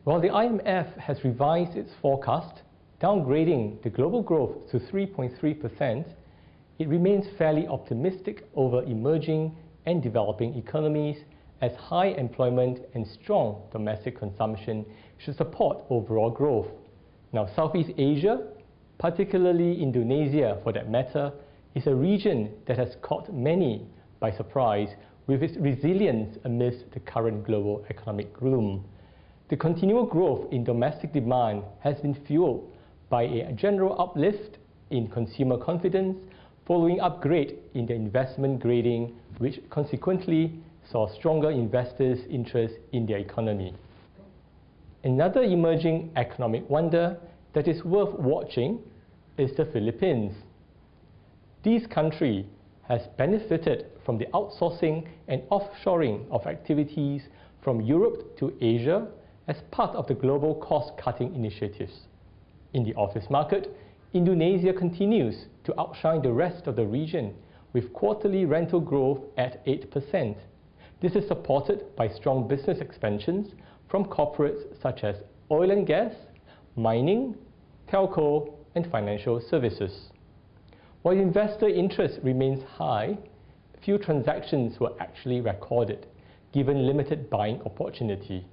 While the IMF has revised its forecast, downgrading the global growth to 3.3%, it remains fairly optimistic over emerging and developing economies as high employment and strong domestic consumption should support overall growth. Now, Southeast Asia, particularly Indonesia for that matter, is a region that has caught many by surprise with its resilience amidst the current global economic gloom. The continual growth in domestic demand has been fueled by a general uplift in consumer confidence following upgrade in the investment grading, which consequently saw stronger investors' interest in their economy. Another emerging economic wonder that is worth watching is the Philippines. This country has benefited from the outsourcing and offshoring of activities from Europe to Asia as part of the global cost-cutting initiatives. In the office market, Indonesia continues to outshine the rest of the region with quarterly rental growth at 8%. This is supported by strong business expansions from corporates such as oil and gas, mining, telco, and financial services. While investor interest remains high, few transactions were actually recorded, given limited buying opportunity.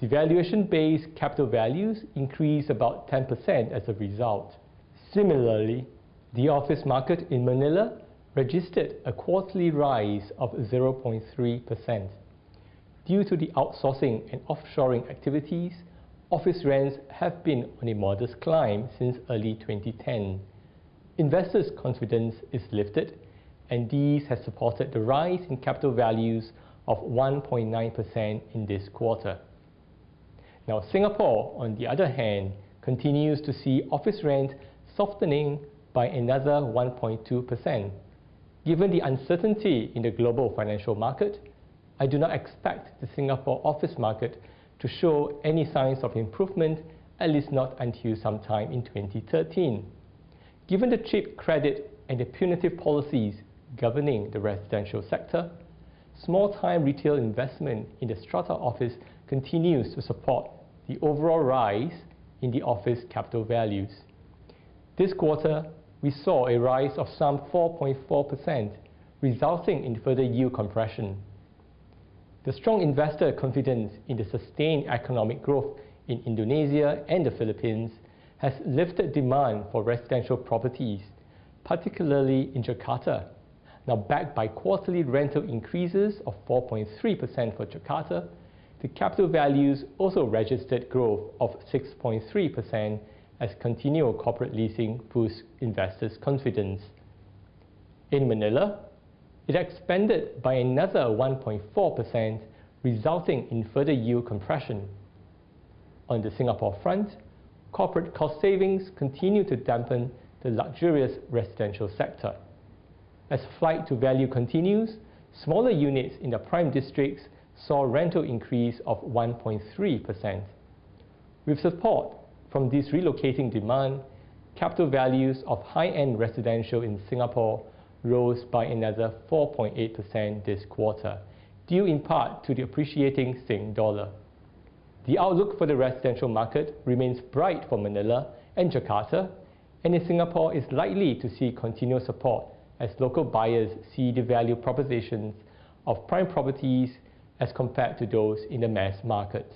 The valuation-based capital values increased about 10% as a result. Similarly, the office market in Manila registered a quarterly rise of 0.3%. Due to the outsourcing and offshoring activities, office rents have been on a modest climb since early 2010. Investors' confidence is lifted, and these have supported the rise in capital values of 1.9% in this quarter. Now, Singapore, on the other hand, continues to see office rent softening by another 1.2%. Given the uncertainty in the global financial market, I do not expect the Singapore office market to show any signs of improvement, at least not until sometime in 2013. Given the cheap credit and the punitive policies governing the residential sector, small-time retail investment in the strata office continues to support the overall rise in the office capital values. This quarter, we saw a rise of some 4.4%, resulting in further yield compression. The strong investor confidence in the sustained economic growth in Indonesia and the Philippines has lifted demand for residential properties, particularly in Jakarta. Now, backed by quarterly rental increases of 4.3% for Jakarta, the capital values also registered growth of 6.3% as continual corporate leasing boosts investors' confidence. In Manila, it expanded by another 1.4%, resulting in further yield compression. On the Singapore front, corporate cost savings continue to dampen the luxurious residential sector. As flight to value continues, smaller units in the prime districts saw a rental increase of 1.3%. With support from this relocating demand, capital values of high-end residential in Singapore rose by another 4.8% this quarter, due in part to the appreciating Sing dollar. The outlook for the residential market remains bright for Manila and Jakarta, and in Singapore is likely to see continued support as local buyers see the value propositions of prime properties as compared to those in the mass market.